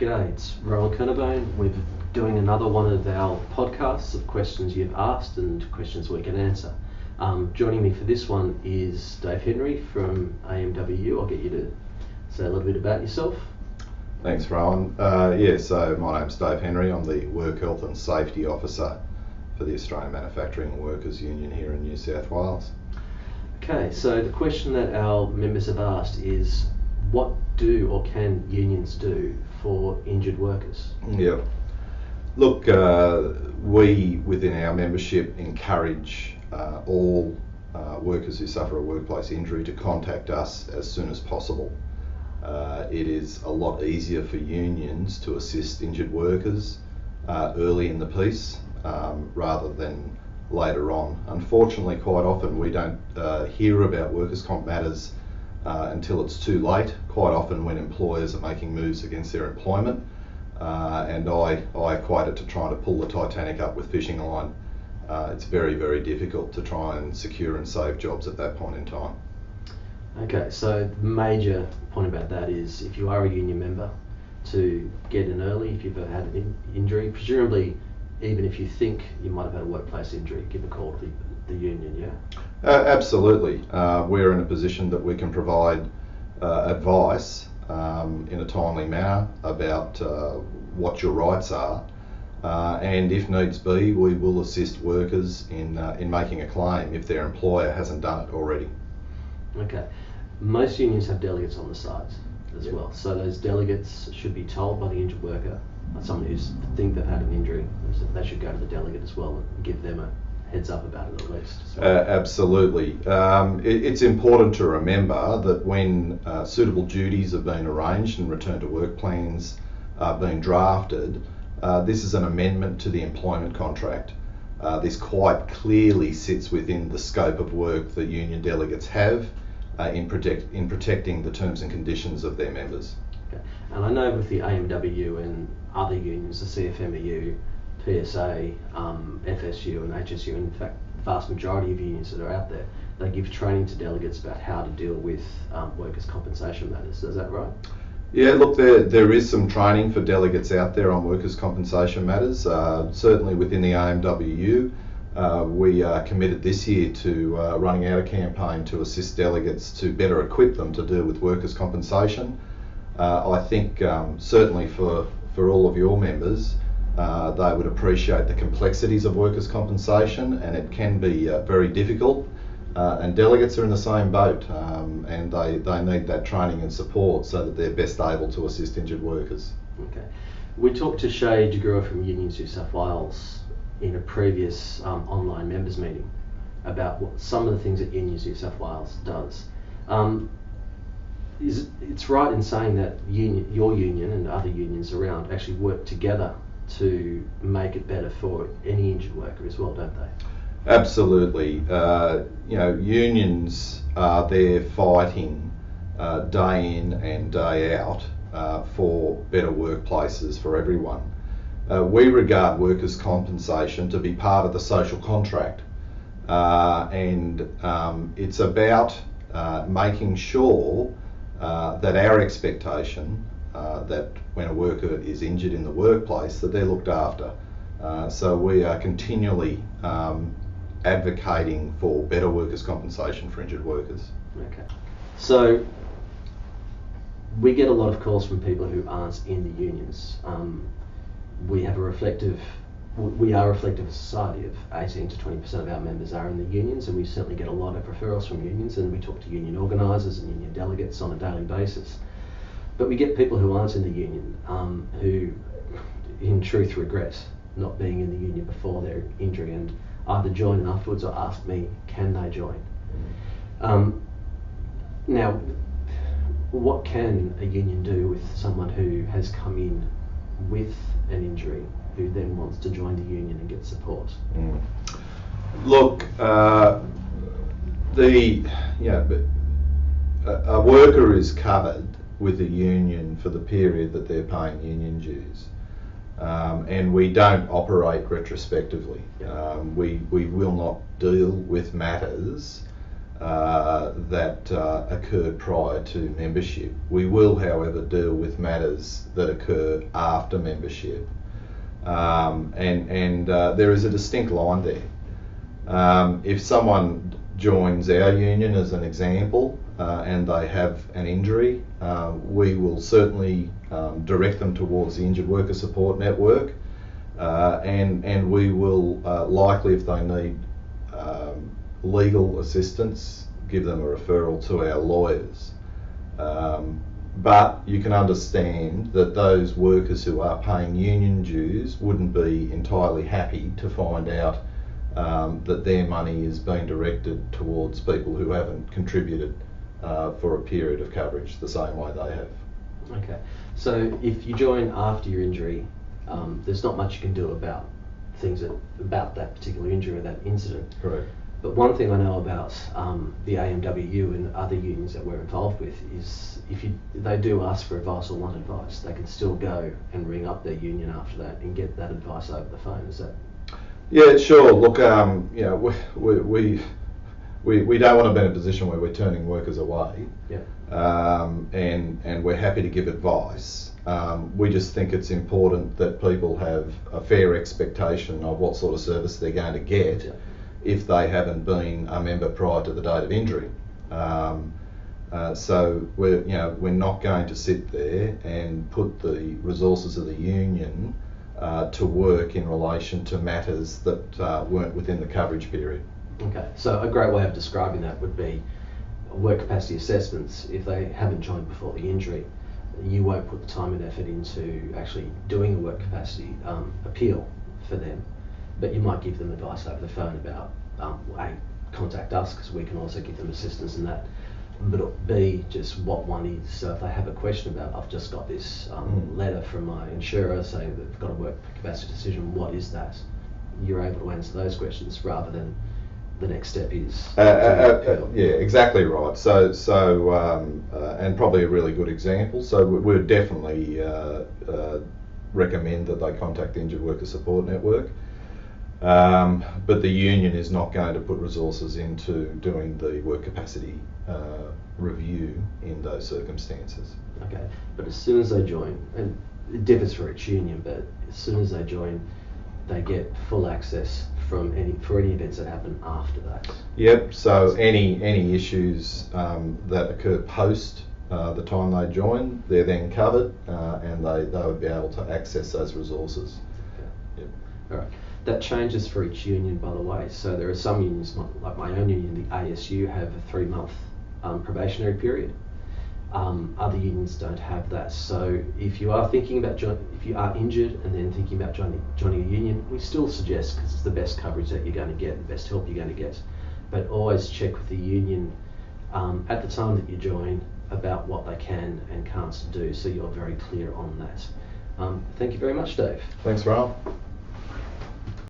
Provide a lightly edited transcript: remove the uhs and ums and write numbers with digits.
G'day, it's Rowan Kernebone. We're doing another one of our podcasts of questions you've asked and questions we can answer. Joining me for this one is Dave Henry from AMWU. I'll get you to say a little bit about yourself. Thanks, Rowan. So my name's Dave Henry. I'm the Work Health and Safety Officer for the Australian Manufacturing Workers Union here in New South Wales. Okay, so the question that our members have asked is, what do or can unions do for injured workers? Yeah. Look, we within our membership encourage all workers who suffer a workplace injury to contact us as soon as possible. It is a lot easier for unions to assist injured workers early in the piece rather than later on. Unfortunately, quite often we don't hear about workers' comp matters until it's too late, quite often when employers are making moves against their employment. And I equate it to trying to pull the Titanic up with fishing line. It's very, very difficult to try and secure and save jobs at that point in time. Okay, so the major point about that is if you are a union member, to get in early if you've ever had an injury, presumably even if you think you might have had a workplace injury, give a call to the union, yeah? Absolutely. We're in a position that we can provide advice in a timely manner about what your rights are, and if needs be, we will assist workers in making a claim if their employer hasn't done it already. Okay. Most unions have delegates on the sides as well, so those delegates should be told by the injured worker, someone who think they've had an injury, they should go to the delegate as well and give them a heads up about it at least. Absolutely. It's important to remember that when suitable duties have been arranged and return to work plans are being drafted, this is an amendment to the employment contract. This quite clearly sits within the scope of work that union delegates have in protecting the terms and conditions of their members. Okay. And I know with the AMWU and other unions, the CFMEU, PSA, FSU and HSU, in fact the vast majority of unions that are out there, they give training to delegates about how to deal with workers' compensation matters. Is that right? Yeah, look, there is some training for delegates out there on workers' compensation matters. Certainly within the AMWU, we are committed this year to running out a campaign to assist delegates to better equip them to deal with workers' compensation. I think certainly for all of your members, they would appreciate the complexities of workers' compensation, and it can be very difficult, and delegates are in the same boat, and they need that training and support so that they're best able to assist injured workers. Okay. We talked to Shay Jagura from Unions New South Wales in a previous online members meeting about what some of the things that Unions New South Wales does. It's right in saying that your union and other unions around actually work together to make it better for any injured worker as well, don't they? Absolutely. Unions are there fighting day in and day out for better workplaces for everyone. We regard workers' compensation to be part of the social contract, and it's about making sure that our expectation that when a worker is injured in the workplace that they're looked after. So we are continually advocating for better workers' compensation for injured workers. Okay. So we get a lot of calls from people who aren't in the unions. We are a reflective society of 18 to 20% of our members are in the unions, and we certainly get a lot of referrals from unions, and we talk to union organisers and union delegates on a daily basis. But we get people who aren't in the union who in truth regret not being in the union before their injury and either join afterwards or ask me, can they join? Now, what can a union do with someone who has come in with an injury who then wants to join the union and get support? Look, a worker is covered with a union for the period that they're paying union dues, and we don't operate retrospectively. We will not deal with matters that occurred prior to membership. We will, however, deal with matters that occur after membership, and there is a distinct line there. If someone joins our union, as an example, and they have an injury, we will certainly direct them towards the Injured Worker Support Network, and we will likely, if they need legal assistance, give them a referral to our lawyers. But you can understand that those workers who are paying union dues wouldn't be entirely happy to find out that their money is being directed towards people who haven't contributed for a period of coverage the same way they have. Okay, so if you join after your injury, there's not much you can do about about that particular injury or that incident. Correct. But one thing I know about the AMWU and other unions that we're involved with is if they do ask for advice or want advice, they can still go and ring up their union after that and get that advice over the phone. Is that? Yeah, sure. Look, you know, we don't want to be in a position where we're turning workers away. Yeah. And we're happy to give advice. We just think it's important that people have a fair expectation of what sort of service they're going to get. Yeah. If they haven't been a member prior to the date of injury. So we're not going to sit there and put the resources of the union to work in relation to matters that weren't within the coverage period. Okay, so a great way of describing that would be work capacity assessments. If they haven't joined before the injury, you won't put the time and effort into actually doing a work capacity appeal for them. But you might give them advice over the phone about, A, contact us because we can also give them assistance in that, but B, just what one is. So if they have a question about, I've just got this letter from my insurer saying that they've got a work capacity decision, what is that? You're able to answer those questions rather than the next step is yeah, exactly right. So and probably a really good example. So we would definitely recommend that they contact the Injured Worker Support Network. But the union is not going to put resources into doing the work capacity review in those circumstances. Okay, but as soon as they join, and it differs for each union, but as soon as they join, they get full access for any events that happen after that. Yep. So any issues that occur post the time they join, they're then covered, and they would be able to access those resources. Okay. Yep. All right. That changes for each union, by the way. So there are some unions, like my own union, the ASU, have a 3-month probationary period. Other unions don't have that. So if you are thinking about if you are injured and then thinking about joining a union, we still suggest, because it's the best coverage that you're going to get, the best help you're going to get. But always check with the union at the time that you join about what they can and can't do, so you're very clear on that. Thank you very much, Dave. Thanks, Ron.